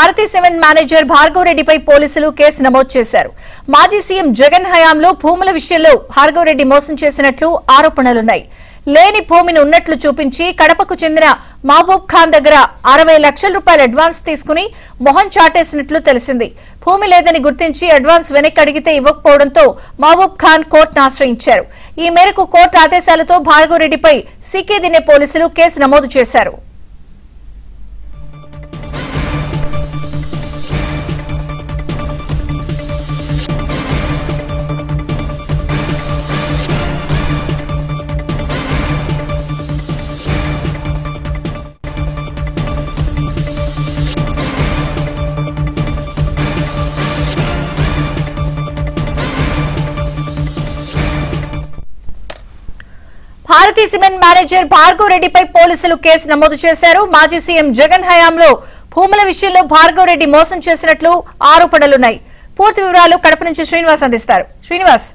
Bharati cement manager Bhargav రెడ్డిపై పోలీసులు కేసు నమోదు చేశారు. మాజీ సీఎం జగన్ హయాంలో భూముల విషయంలో భార్గవ్ రెడ్డి మోసం చేసినట్లు ఆరోపణలున్నాయి. లేని భూమిని ఉన్నట్లు చూపించి కడపకు చెందిన మహబూబ్ ఖాన్ దగ్గర 60 లక్షల రూపాయల అడ్వాన్స్ తీసుకుని మొహం చాటేసినట్లు తెలిసింది. భూమి లేదని గుర్తించి అడ్వాన్స్ వెనక్కి అడిగితే ఇవ్వకపోవడంతో మహబూబ్ ఖాన్ కోర్టును ఆశ్రయించారు. ఈ మేరకు కోర్టు ఆదేశాలతో భార్గవ్ రెడ్డిపై సీకే దినే పోలీసులు కేసు నమోదు చేశారు. భారతీ సిమెంట్ మేనేజర్ భార్గవ్ రెడ్డిపై పోలీసులు కేసు నమోదు చేశారు. మాజీ సీఎం జగన్ హయాంలో భూముల విషయంలో భార్గవ్ రెడ్డి మోసం చేసినట్లు ఆరోపణలున్నాయి. పూర్తి వివరాలు కడప నుంచి శ్రీనివాస్ అందిస్తారు. శ్రీనివాస్,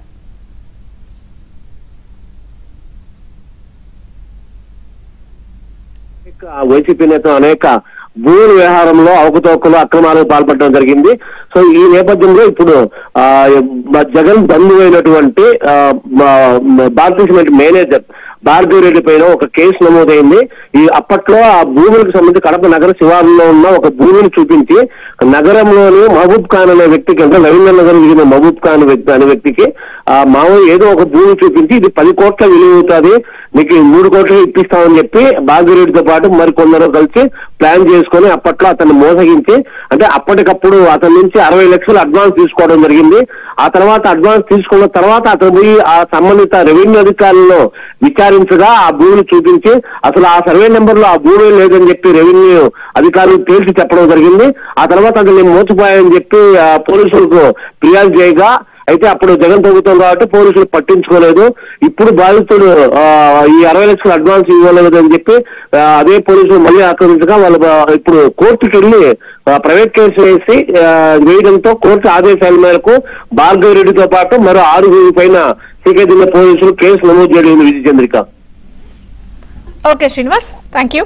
వైసీపీ నేత అనేక భూముల వ్యవహారంలో అవకతవకలు అక్రమాలకు పాల్పడడం జరిగింది. సో ఈ నేపథ్యంలో ఇప్పుడు జగన్ బంధువైనటువంటి భారతీ సిమెంట్ మేనేజర్ భార్గవ్ రెడ్డి పైన ఒక కేసు నమోదైంది. అప్పట్లో ఆ భూములకు సంబంధించి కడప నగర శివారులో ఉన్న ఒక భూమిని చూపించి నగరంలోని మహబూబ్ ఖాన్ అనే వ్యక్తికి, అంటే రవీంద్ర నగర్ దిగిన మహబూబ్ ఖాన్ అనే వ్యక్తికి మామూలు ఏదో ఒక భూమి చూపించి ఇది 10 కోట్ల విలువ అవుతుంది, మీకు 3 కోట్లు ఇప్పిస్తామని చెప్పి భార్గవ్ రెడ్డితో పాటు మరికొందరు కలిసి ప్లాన్ చేసుకుని అప్పట్లో అతన్ని మోసగించి, అంటే అప్పటికప్పుడు అతని నుంచి 60 లక్షలు అడ్వాన్స్ తీసుకోవడం జరిగింది. ఆ తర్వాత అడ్వాన్స్ తీసుకున్న తర్వాత అతను పోయి ఆ సంబంధిత రెవెన్యూ అధికారులను విచారించగా ఆ భూమిని చూపించి అసలు ఆ సర్వే నెంబర్ లో ఆ భూమి లేదని చెప్పి రెవెన్యూ అధికారులు తేల్చి చెప్పడం జరిగింది. ఆ తర్వాత అతను మోసపోయాయని చెప్పి పోలీసులకు ఫిర్యాదు చేయగా, అయితే అప్పుడు జగన్ ప్రభుత్వం కాబట్టి పోలీసులు పట్టించుకోలేదు. ఇప్పుడు బాధితుడు ఈ 60 లక్షలు అడ్వాన్స్ ఇవ్వలేదు అని చెప్పి అదే పోలీసులు మళ్ళీ ఆక్రమించగా వాళ్ళు ఇప్పుడు కోర్టుకి వెళ్ళి ప్రైవేట్ కేసు వేయడంతో కోర్టు ఆదేశాల మేరకు భార్గవ్ రెడ్డితో పాటు మరో 6 పైన సీకే దిన్న పోలీసులు కేసు నమోదు చేయడం. Vijayachandrika. Okay Srinivas, thank you.